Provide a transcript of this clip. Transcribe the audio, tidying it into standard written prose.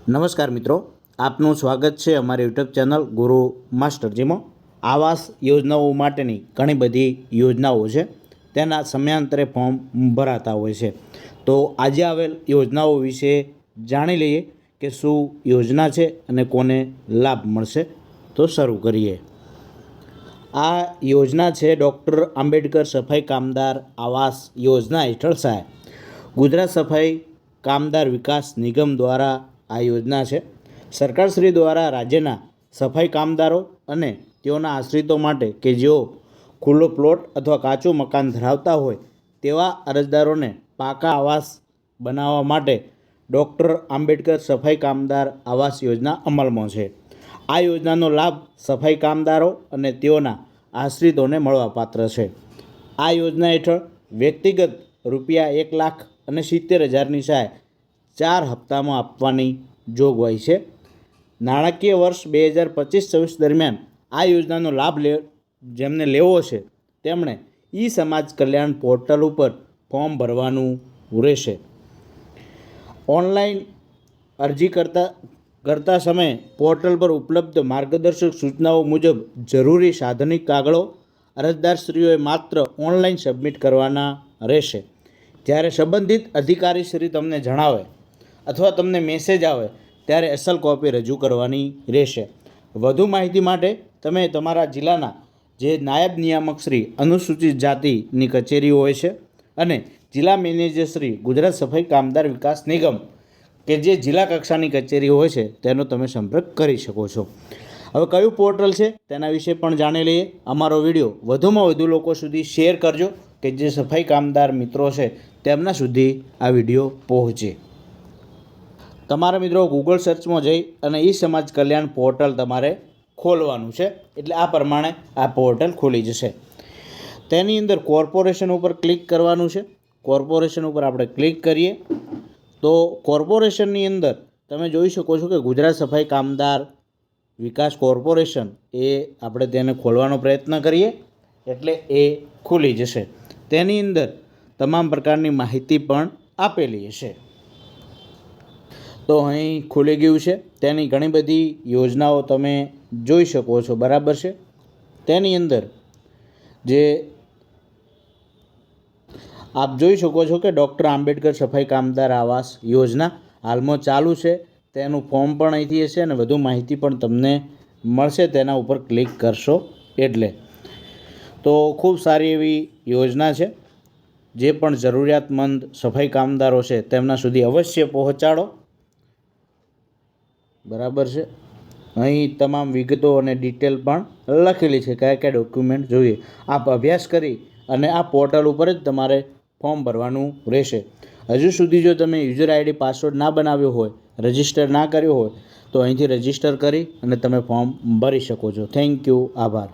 નમસ્કાર મિત્રો, આપનું સ્વાગત છે અમારી યુટ્યુબ ચેનલ ગુરુ માસ્ટર, જેમાં આવાસ યોજનાઓ માટેની ઘણી બધી યોજનાઓ છે, તેના સમયાંતરે ફોર્મ ભરાતા હોય છે. તો આજે આવેલ યોજનાઓ વિશે જાણી લઈએ કે શું યોજના છે અને કોને લાભ મળશે. તો શરૂ કરીએ. આ યોજના છે ડૉક્ટર આંબેડકર સફાઈ કામદાર આવાસ યોજના હેઠળ સહાય. ગુજરાત સફાઈ કામદાર વિકાસ નિગમ દ્વારા આ યોજના છે. સરકારશ્રી દ્વારા રાજ્યના સફાઈ કામદારો અને તેઓના આશ્રિતો માટે કે જેઓ ખુલ્લો પ્લોટ અથવા કાચું મકાન ધરાવતા હોય તેવા અરજદારોને પાકા આવાસ બનાવવા માટે ડૉક્ટર આંબેડકર સફાઈ કામદાર આવાસ યોજના અમલમાં છે. આ યોજનાનો લાભ સફાઈ કામદારો અને તેઓના આશ્રિતોને મળવાપાત્ર છે. આ યોજના હેઠળ વ્યક્તિગત ₹1,70,000ની સહાય 4 હપ્તામાં આપવાની જોગવાઈ છે. નાણાકીય વર્ષ 2025-26 દરમિયાન આ યોજનાનો લાભ જેમને લેવો છે તેમણે ઈ સમાજ કલ્યાણ પોર્ટલ ઉપર ફોર્મ ભરવાનું રહેશે. ઓનલાઈન અરજી કરતા સમયે પોર્ટલ પર ઉપલબ્ધ માર્ગદર્શક સૂચનાઓ મુજબ જરૂરી સાધનિક કાગળો અરજદારશ્રીઓએ માત્ર ઓનલાઈન સબમિટ કરવાના રહેશે. જ્યારે સંબંધિત અધિકારીશ્રી તમને જણાવે અથવા તમને મેસેજ આવે ત્યારે અસલ કોપી રજૂ કરવાની રહેશે. વધુ માહિતી માટે તમે તમારા જિલ્લાના જે નાયબ નિયામક શ્રી અનુસૂચિત જાતિની કચેરી હોય છે અને જિલ્લા મેનેજર શ્રી ગુજરાત સફાઈ કામદાર વિકાસ નિગમ કે જે જિલ્લા કક્ષાની કચેરી હોય છે તેનો તમે સંપર્ક કરી શકો છો. હવે કયું પોર્ટલ છે તેના વિશે પણ જાણી લઈએ. અમારો વિડીયો વધુમાં વધુ લોકો સુધી શેર કરજો કે જે સફાઈ કામદાર મિત્રો છે તેમના સુધી આ વિડીયો પહોંચે. તમારા મિત્રો ગૂગલ સર્ચમાં જઈ અને ઈ સમાજ કલ્યાણ પોર્ટલ તમારે ખોલવાનું છે. એટલે આ પ્રમાણે આ પોર્ટલ ખુલી જશે. તેની અંદર કોર્પોરેશન ઉપર ક્લિક કરવાનું છે. કોર્પોરેશન ઉપર આપણે ક્લિક કરીએ તો કોર્પોરેશનની અંદર તમે જોઈ શકો છો કે ગુજરાત સફાઈ કામદાર વિકાસ કોર્પોરેશન એ આપણે તેને ખોલવાનો પ્રયત્ન કરીએ એટલે એ ખુલી જશે. તેની અંદર તમામ પ્રકારની માહિતી પણ આપેલી હશે. તો અહીં ખુલી ગયું છે. તેની ઘણી બધી યોજનાઓ તમે જોઈ શકો છો, બરાબર છે. તેની અંદર જે આપ જોઈ શકો છો કે ડૉક્ટર આંબેડકર સફાઈ કામદાર આવાસ યોજના હાલમાં ચાલુ છે. તેનું ફોર્મ પણ અહીંથી હશે અને વધુ માહિતી પણ તમને મળશે તેના ઉપર ક્લિક કરશો એટલે. તો ખૂબ સારી એવી યોજના છે. જે પણ જરૂરિયાતમંદ સફાઈ કામદારો છે તેમના સુધી અવશ્ય પહોંચાડો, બરાબર છે. અહીં તમામ વિગતો અને ડિટેલ પણ લખેલી છે, કયા કયા ડોક્યુમેન્ટ જોઈએ. આપ અભ્યાસ કરી અને આ પોર્ટલ ઉપર જ તમારે ફોર્મ ભરવાનું રહેશે. હજુ સુધી જો તમે યુઝર આઈડી પાસવર્ડ ના બનાવ્યો હોય, રજિસ્ટર ના કર્યો હોય તો અહીંથી રજિસ્ટર કરી અને તમે ફોર્મ ભરી શકો છો. થેન્ક યુ, આભાર.